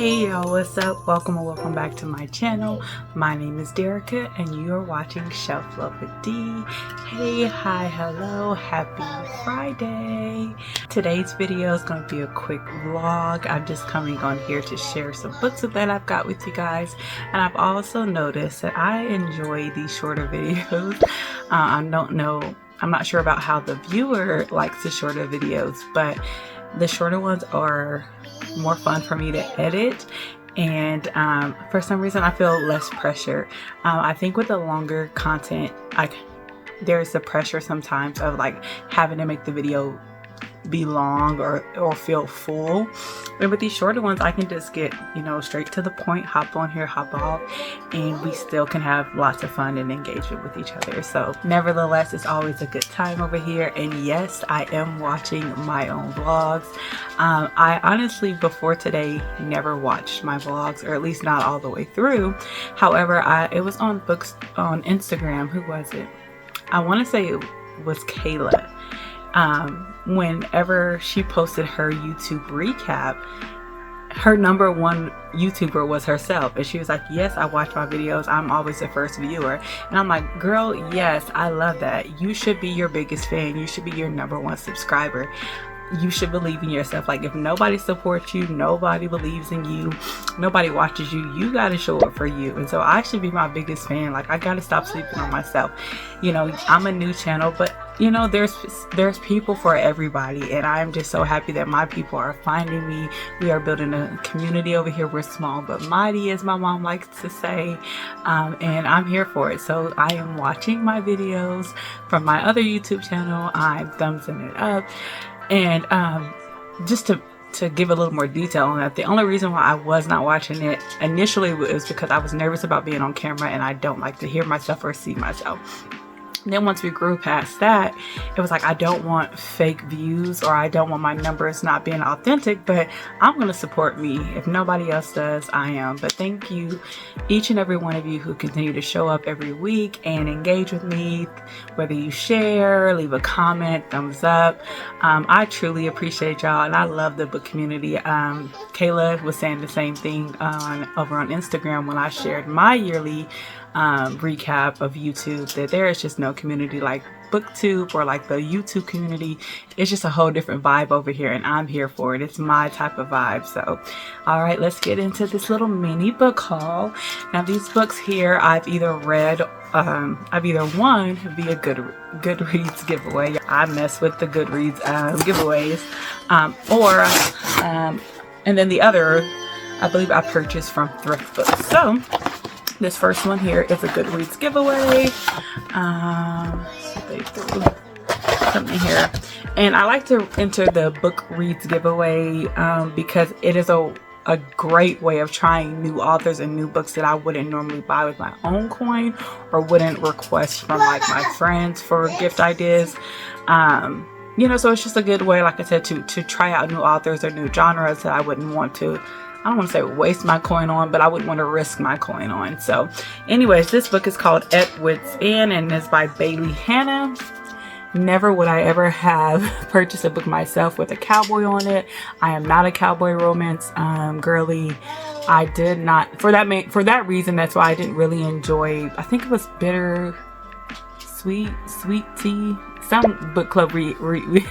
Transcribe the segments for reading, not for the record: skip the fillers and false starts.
Hey y'all, what's up? Welcome or welcome back to my channel. My name is Derica and you are watching Shelf Love with D. Hey, hi, hello, happy Friday. Today's video is going to be a quick vlog. I'm just coming on here to share some books that I've got with you guys. And I've also noticed that I enjoy these shorter videos. I'm not sure about how the viewer likes the shorter videos, but the shorter ones are more fun for me to edit, and for some reason I feel less pressure. I think with the longer content, there's the pressure sometimes of like having to make the video be long or feel full. And with these shorter ones, I can just get, straight to the point, hop on here, hop off, and we still can have lots of fun and engagement with each other. So nevertheless, it's always a good time over here. And yes, I am watching my own vlogs. I honestly, before today, never watched my vlogs, or at least not all the way through. However, it was on Instagram. Who was it? I want to say it was Kayla. Whenever she posted her YouTube recap, her number one YouTuber was herself, and she was like, yes, I watch my videos, I'm always the first viewer. And I'm like, girl, yes, I love that. You should be your biggest fan. You should be your number one subscriber. You should believe in yourself. Like, if nobody supports you, nobody believes in you, nobody watches you, you got to show up for you. And so I should be my biggest fan. Like, I got to stop sleeping on myself. I'm a new channel, but there's people for everybody, and I'm just so happy that my people are finding me. We are building a community over here. We're small but mighty, as my mom likes to say, and I'm here for it. So I am watching my videos from my other YouTube channel. I'm thumbsing it up. And just to give a little more detail on that, the only reason why I was not watching it initially was because I was nervous about being on camera, and I don't like to hear myself or see myself. And then once we grew past that, it was like, I don't want fake views, or I don't want my numbers not being authentic, but I'm going to support me. If nobody else does, I am. But thank you, each and every one of you who continue to show up every week and engage with me, whether you share, leave a comment, thumbs up. I truly appreciate y'all, and I love the book community. Kayla was saying the same thing over on Instagram when I shared my yearly recap of YouTube, that there is just no community like BookTube or like the YouTube community. It's just a whole different vibe over here, and I'm here for it. It's my type of vibe. So all right, let's get into this little mini book haul. Now, these books here I've either read, I've either won via Goodreads giveaway. I mess with the Goodreads giveaways, and then the other, I believe I purchased from Thriftbooks. So this first one here is a Goodreads giveaway. They threw something here, and I like to enter the book reads giveaway because it is a great way of trying new authors and new books that I wouldn't normally buy with my own coin, or wouldn't request from like my friends for gift ideas. So it's just a good way, like I said, to try out new authors or new genres that I wouldn't want to, I don't want to say waste my coin on, but I wouldn't want to risk my coin on. So anyways, this book is called At Wit's End, and is by Bailey Hannah. Never would I ever have purchased a book myself with a cowboy on it. I am not a cowboy romance girly. I did not, for that reason, that's why I didn't really enjoy, I think it was Bitter Sweet Tea, some book club read we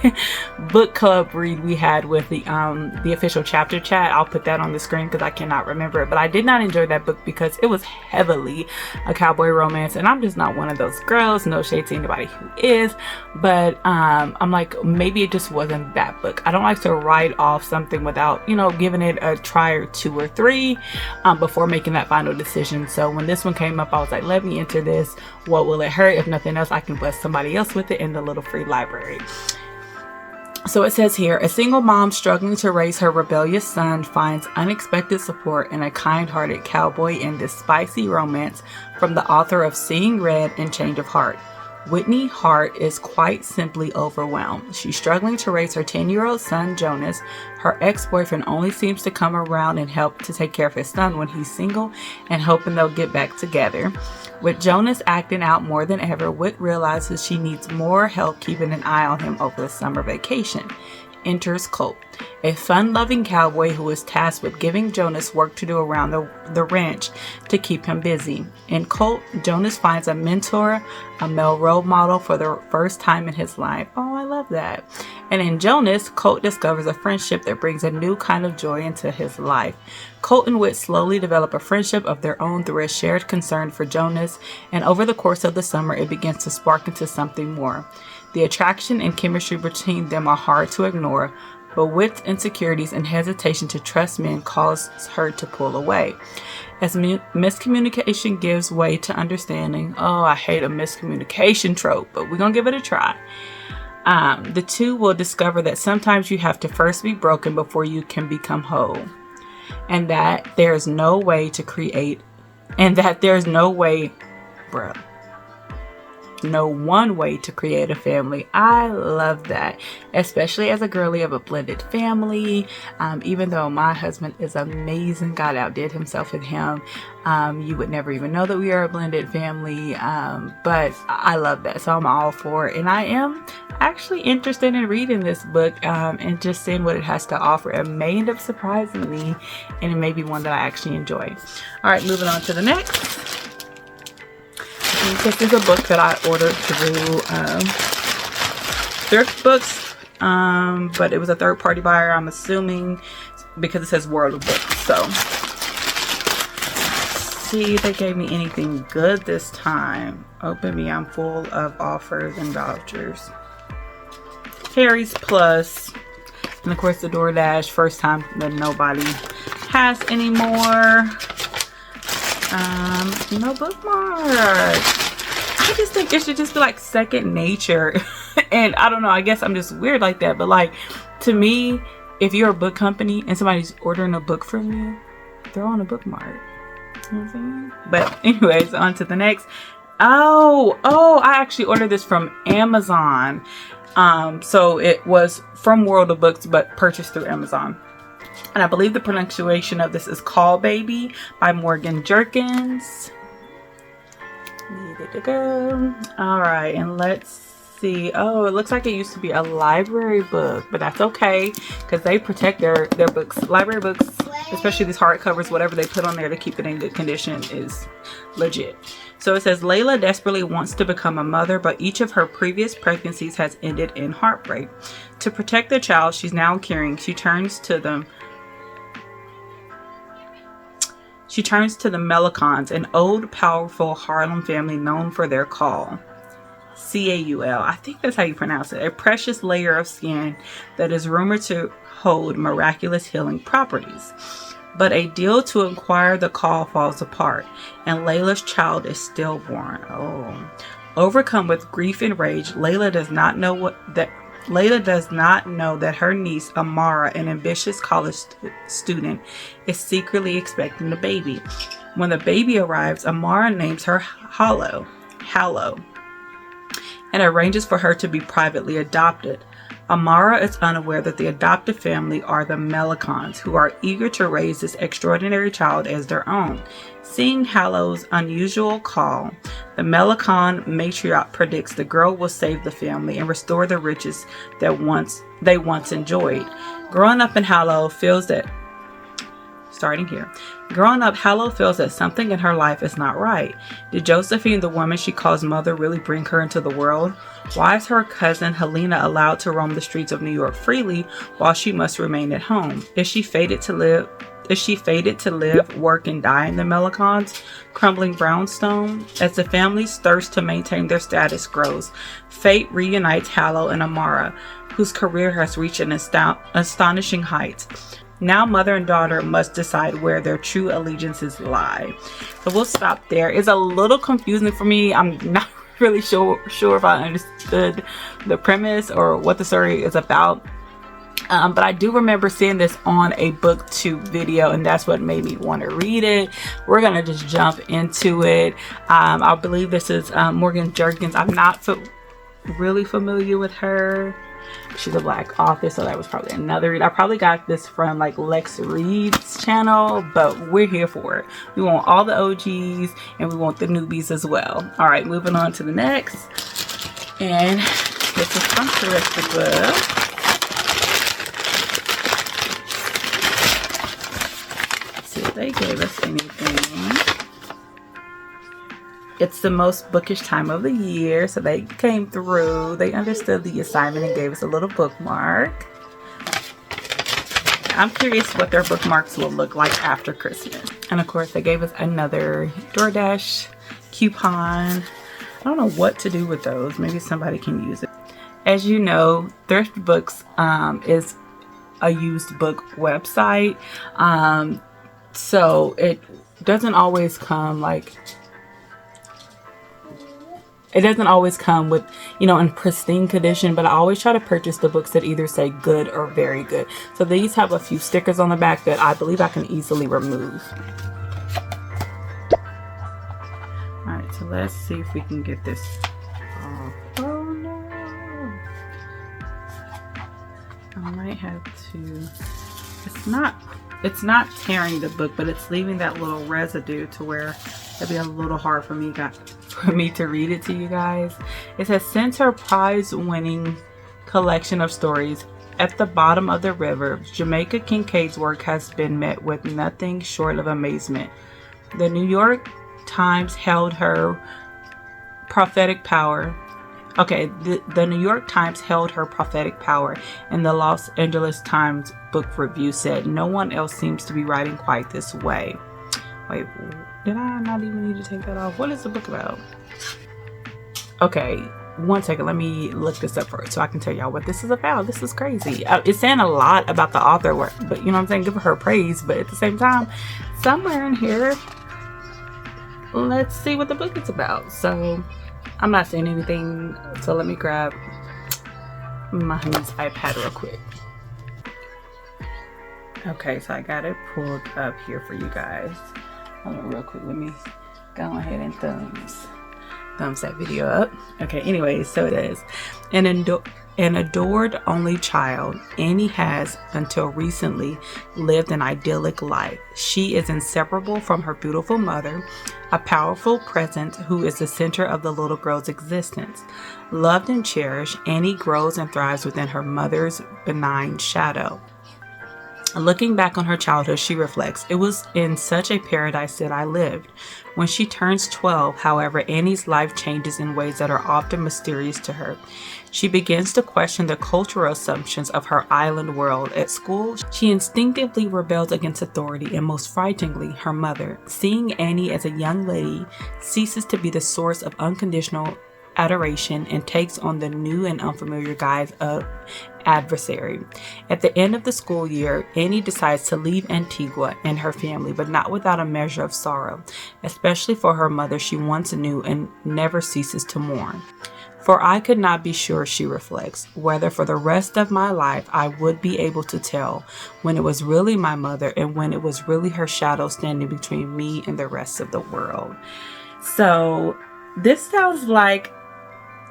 had with the official chapter chat. I'll put that on the screen because I cannot remember it, but I did not enjoy that book because it was heavily a cowboy romance, and I'm just not one of those girls. No shade to anybody who is, but I'm like, maybe it just wasn't that book. I don't like to write off something without giving it a try or two or three before making that final decision. So when this one came up, I was like, let me enter this. What will it hurt? If nothing else, I can bless somebody else with it in the little free library. So it says here, a single mom struggling to raise her rebellious son finds unexpected support in a kind-hearted cowboy in this spicy romance from the author of Seeing Red and Change of Heart. Whitney Hart is quite simply overwhelmed. She's struggling to raise her 10-year-old son, Jonas. Her ex-boyfriend only seems to come around and help to take care of his son when he's single, and hoping they'll get back together. With Jonas acting out more than ever, Whit realizes she needs more help keeping an eye on him over the summer vacation. enters Colt, a fun-loving cowboy who is tasked with giving Jonas work to do around the ranch to keep him busy. In Colt, Jonas finds a mentor, a male role model for the first time in his life. Oh, I love that. And in Jonas, Colt discovers a friendship that brings a new kind of joy into his life. Colt and Whit slowly develop a friendship of their own through a shared concern for Jonas, and over the course of the summer, it begins to spark into something more. The attraction and chemistry between them are hard to ignore, but Whit's insecurities and hesitation to trust men cause her to pull away. As miscommunication gives way to understanding, oh, I hate a miscommunication trope, but we're going to give it a try. The two will discover that sometimes you have to first be broken before you can become whole. And that there's no way to create, and that there's no way, no one way to create a family. I love that, especially as a girly of a blended family. Even though my husband is amazing, God outdid himself with him. You would never even know that we are a blended family, but I love that, so I'm all for it. And I am actually interested in reading this book and just seeing what it has to offer. It may end up surprising me, and it may be one that I actually enjoy. All right, moving on to the next. This is a book that I ordered through Thriftbooks, but it was a third-party buyer, I'm assuming, because it says World of Books. So, let's see if they gave me anything good this time. Open me, I'm full of offers and vouchers. Harry's Plus, and of course the DoorDash, first time that nobody has anymore. No bookmarks. I just think it should just be like second nature. And I don't know, I guess I'm just weird like that, but like, to me, if you're a book company and somebody's ordering a book from you, throw on a bookmark. You know what I'm saying? But anyways, on to the next. Oh, I actually ordered this from Amazon. So it was from World of Books, but purchased through Amazon. And I believe the pronunciation of this is Call Baby by Morgan Jerkins. Needed to go. All right, and let's see. Oh, it looks like it used to be a library book, but that's okay because they protect their books. Library books, especially these hardcovers, whatever they put on there to keep it in good condition is legit. So it says, Layla desperately wants to become a mother, but each of her previous pregnancies has ended in heartbreak. To protect the child she's now carrying, she turns to the Melicons, an old, powerful Harlem family known for their caul. C-A-U-L. I think that's how you pronounce it. A precious layer of skin that is rumored to hold miraculous healing properties. But a deal to acquire the caul falls apart, and Layla's child is stillborn. Oh. Overcome with grief and rage, Layla does not know that her niece, Amara, an ambitious college student, is secretly expecting the baby. When the baby arrives, Amara names her Hallow, and arranges for her to be privately adopted. Amara is unaware that the adoptive family are the Melicons, who are eager to raise this extraordinary child as their own. Seeing Hallow's unusual call, the Melicon matriarch predicts the girl will save the family and restore the riches that they once enjoyed. Growing up, Hallow feels that something in her life is not right. Did Josephine, the woman she calls mother, really bring her into the world? Why is her cousin Helena allowed to roam the streets of New York freely while she must remain at home? Is she fated to live, work, and die in the Melicons' crumbling brownstone? As the family's thirst to maintain their status grows, fate reunites Hallow and Amara, whose career has reached an astonishing height. Now mother and daughter must decide where their true allegiances lie. So we'll stop there. It's a little confusing for me. I'm not really sure if I understood the premise or what the story is about. But I do remember seeing this on a booktube video, and that's what made me want to read it. We're going to just jump into it. I believe this is Morgan Jerkins. I'm not really familiar with her. She's a Black author, so that was probably another read. I probably got this from like Lex Reed's channel, but we're here for it. We want all the OGs and we want the newbies as well. All right, moving on to the next. And this is from Thriftbooks. they gave us anything. It's the most bookish time of the year, so they came through. They understood the assignment and gave us a little bookmark. I'm curious what their bookmarks will look like after Christmas. And of course, they gave us another DoorDash coupon. I don't know what to do with those. Maybe somebody can use it. As you know, Thriftbooks is a used book website. So it doesn't always come like... It doesn't always come with, you know, in pristine condition, but I always try to purchase the books that either say good or very good. So these have a few stickers on the back that I believe I can easily remove. All right, so let's see if we can get this off. Oh no. I might have to, it's not tearing the book, but it's leaving that little residue to where it'd be a little hard for me to read it to you guys. It says, since her prize-winning collection of stories At the Bottom of the River, Jamaica Kincaid's work has been met with nothing short of amazement. The New York Times held her prophetic power. The New York Times held her prophetic power, and the Los Angeles Times book review said, no one else seems to be writing quite this way. Wait, did I not even need to take that off? What is the book about? Okay, one second. Let me look this up first so I can tell y'all what this is about. This is crazy. It's saying a lot about the author, but you know what I'm saying? Give her praise, but at the same time, somewhere in here, let's see what the book is about. So, I'm not saying anything, so let me grab my honey's iPad real quick. Okay, so I got it pulled up here for you guys. Hold on real quick. Let me go ahead and thumbs that video up. Okay, anyways, so it is. An adored only child, Annie has, until recently, lived an idyllic life. She is inseparable from her beautiful mother, a powerful presence who is the center of the little girl's existence. Loved and cherished, Annie grows and thrives within her mother's benign shadow. Looking back on her childhood, she reflects, it was in such a paradise that I lived. When she turns 12, however, Annie's life changes in ways that are often mysterious to her. She begins to question the cultural assumptions of her island world. At school, she instinctively rebels against authority, and most frighteningly, her mother. Seeing Annie as a young lady ceases to be the source of unconditional adoration and takes on the new and unfamiliar guise of adversary. At the end of the school year, Annie decides to leave Antigua and her family, but not without a measure of sorrow, especially for her mother she once knew and never ceases to mourn. For I could not be sure, she reflects, whether for the rest of my life I would be able to tell when it was really my mother and when it was really her shadow standing between me and the rest of the world. So this sounds like,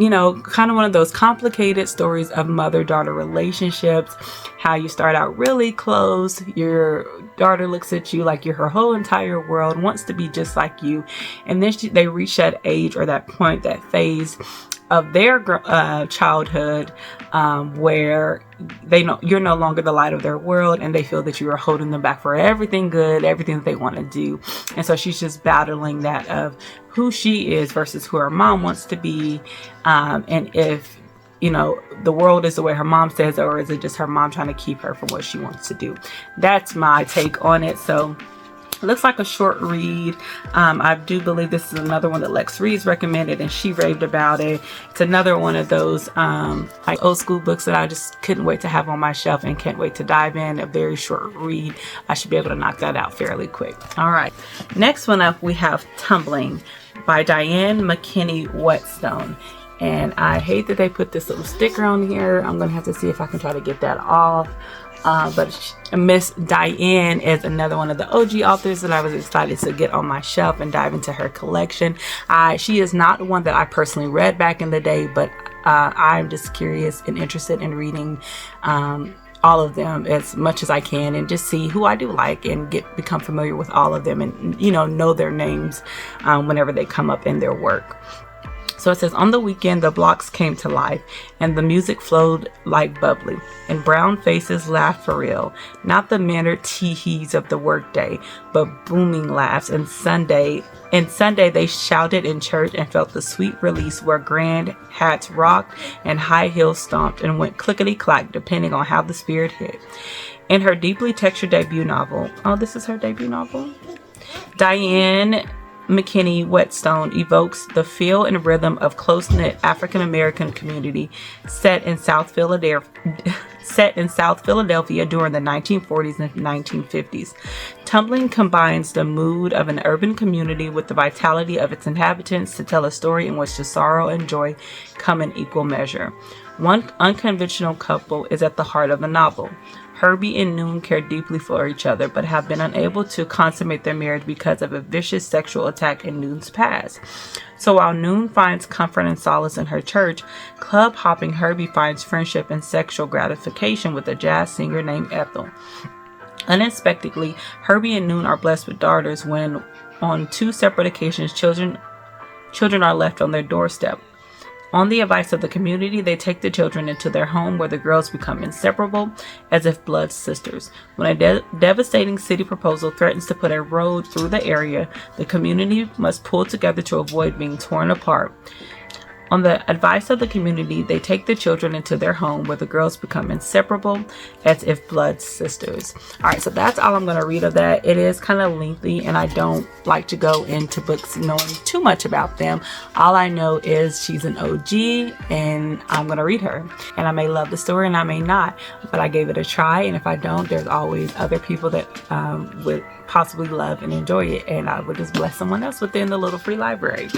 you know, kind of one of those complicated stories of mother-daughter relationships, how you start out really close, your daughter looks at you like you're her whole entire world, wants to be just like you, and then they reach that age or that point, that phase of their childhood where they know you're no longer the light of their world, and they feel that you are holding them back for everything good, everything that they want to do. And so she's just battling that of who she is versus who her mom wants to be, and if, you know, the world is the way her mom says, or is it just her mom trying to keep her from what she wants to do? That's my take on it. So it looks like a short read. I do believe this is another one that Lex Reeves recommended, and she raved about it. It's another one of those like old school books that I just couldn't wait to have on my shelf and can't wait to dive in. A very short read. I should be able to knock that out fairly quick. All right. Next one up, we have Tumbling by Diane McKinney Whetstone. And I hate that they put this little sticker on here. I'm going to have to see if I can try to get that off. But Miss Diane is another one of the OG authors that I was excited to get on my shelf and dive into her collection. She is not one that I personally read back in the day, but I'm just curious and interested in reading all of them as much as I can, and just see who I do like and become familiar with all of them, and, you know their names whenever they come up in their work. So it says, on the weekend, the blocks came to life, and the music flowed like bubbly, and brown faces laughed for real. Not the mannered tee-hees of the workday, but booming laughs. And Sunday they shouted in church and felt the sweet release where grand hats rocked and high heels stomped and went clickety-clack depending on how the spirit hit. In her deeply textured debut novel, oh, this is her debut novel? Diane McKinney Whetstone evokes the feel and rhythm of close-knit African-American community set in South Philadelphia during the 1940s and 1950s. Tumbling combines the mood of an urban community with the vitality of its inhabitants to tell a story in which the sorrow and joy come in equal measure. One unconventional couple is at the heart of the novel. Herbie and Noon care deeply for each other, but have been unable to consummate their marriage because of a vicious sexual attack in Noon's past. So while Noon finds comfort and solace in her church, club hopping Herbie finds friendship and sexual gratification with a jazz singer named Ethel. Unexpectedly, Herbie and Noon are blessed with daughters when, on 2 separate occasions, children are left on their doorstep. On the advice of the community, they take the children into their home where the girls become inseparable, as if blood sisters. When a devastating city proposal threatens to put a road through the area, the community must pull together to avoid being torn apart. On the advice of the community, they take the children into their home where the girls become inseparable, as if blood sisters. All right, so that's all I'm going to read of that. It is kind of lengthy, and I don't like to go into books knowing too much about them. All I know is she's an OG, and I'm going to read her. And I may love the story, and I may not, but I gave it a try. And if I don't, there's always other people that would possibly love and enjoy it, and I would just bless someone else within the little free library.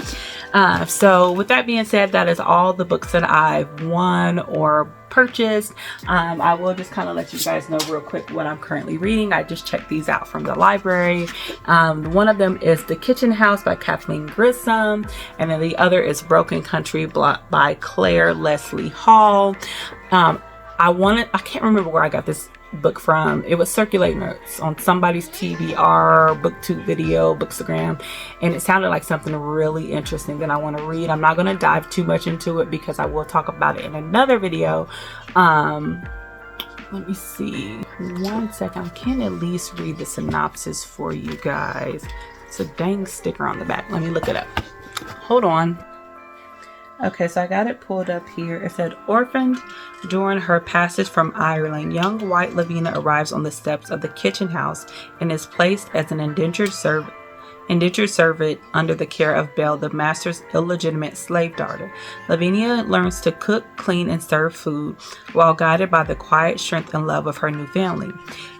So with that being said, that is all the books that I've won or purchased. I will just kind of let you guys know real quick what I'm currently reading. I just checked these out from the library. One of them is The Kitchen House by Kathleen Grissom, and then the other is Broken Country by Claire Leslie Hall. I can't remember where I got this book from. It was circulating on somebody's TBR, BookTube video, Bookstagram, and it sounded like something really interesting that I want to read. I'm not going to dive too much into it because I will talk about it in another video. Let me see. One second. I can at least read the synopsis for you guys. It's a dang sticker on the back. Let me look it up. Hold on. Okay, so I got it pulled up here. It said, orphaned during her passage from Ireland, young white Lavinia arrives on the steps of the kitchen house and is placed as an indentured servant under the care of Belle, the master's illegitimate slave daughter. Lavinia learns to cook, clean, and serve food while guided by the quiet strength and love of her new family.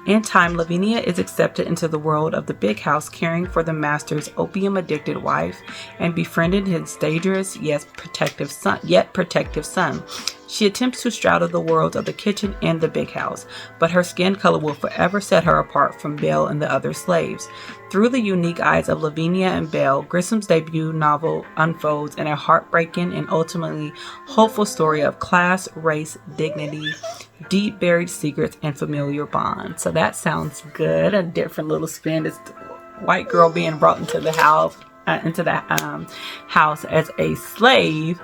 In time, Lavinia is accepted into the world of the big house, caring for the master's opium-addicted wife and befriended his dangerous yet protective son. She attempts to straddle the worlds of the kitchen and the big house, but her skin color will forever set her apart from Belle and the other slaves. Through the unique eyes of Lavinia and Belle, Grissom's debut novel unfolds in a heartbreaking and ultimately hopeful story of class, race, dignity, deep buried secrets, and familiar bonds. So that sounds good. A different little spin. It's the white girl being brought into the house, house as a slave.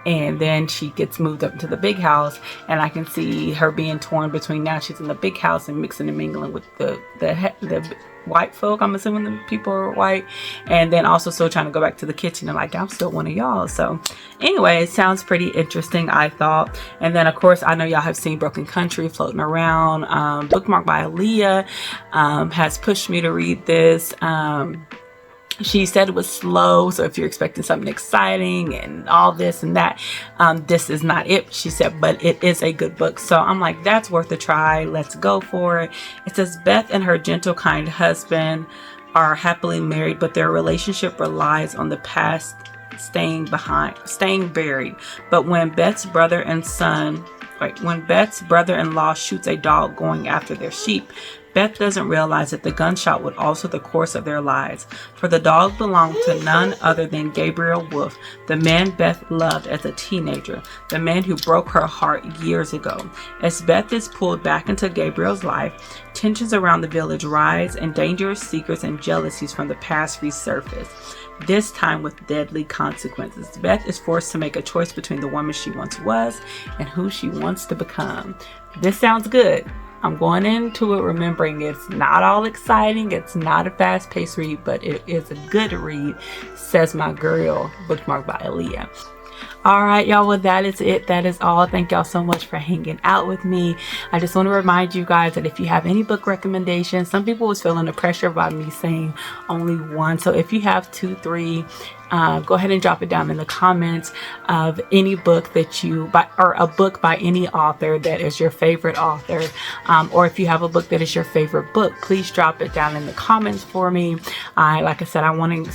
And then she gets moved up into the big house, and I can see her being torn between now she's in the big house and mixing and mingling with the white folk. I'm assuming the people are white, and then also still trying to go back to the kitchen and like, I'm still one of y'all. So anyway, it sounds pretty interesting, I thought. And then of course I know y'all have seen Broken Country floating around. Bookmark by Aaliyah has pushed me to read this. She said it was slow, so if you're expecting something exciting and all this and that, this is not it, she said, but it is a good book. So I'm like, that's worth a try. Let's go for it. It says Beth and her gentle, kind husband are happily married, but their relationship relies on the past staying buried. But when Beth's brother-in-law shoots a dog going after their sheep, Beth doesn't realize that the gunshot would alter the course of their lives, for the dog belonged to none other than Gabriel Wolf, the man Beth loved as a teenager, the man who broke her heart years ago. As Beth is pulled back into Gabriel's life, tensions around the village rise and dangerous secrets and jealousies from the past resurface, this time with deadly consequences. Beth is forced to make a choice between the woman she once was and who she wants to become. This sounds good. I'm going into it remembering it's not all exciting, it's not a fast-paced read, but it is a good read, says my girl, bookmarked by Aaliyah. All right, y'all, well, that is it. That is all. Thank y'all so much for hanging out with me. I just want to remind you guys that if you have any book recommendations, some people was feeling the pressure by me saying only one. So if you have 2, 3, go ahead and drop it down in the comments of any book that you buy, or a book by any author that is your favorite author, or if you have a book that is your favorite book, please drop it down in the comments for me. Like I said, I'm wanting to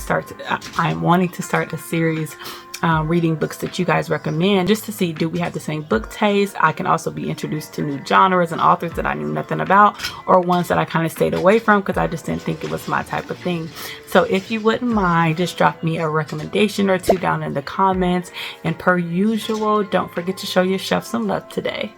start a series reading books that you guys recommend, just to see, do we have the same book taste? I can also be introduced to new genres and authors that I knew nothing about, or ones that I kind of stayed away from because I just didn't think it was my type of thing. So if you wouldn't mind, just drop me a recommendation or two down in the comments, and per usual, don't forget to show yourself some love today.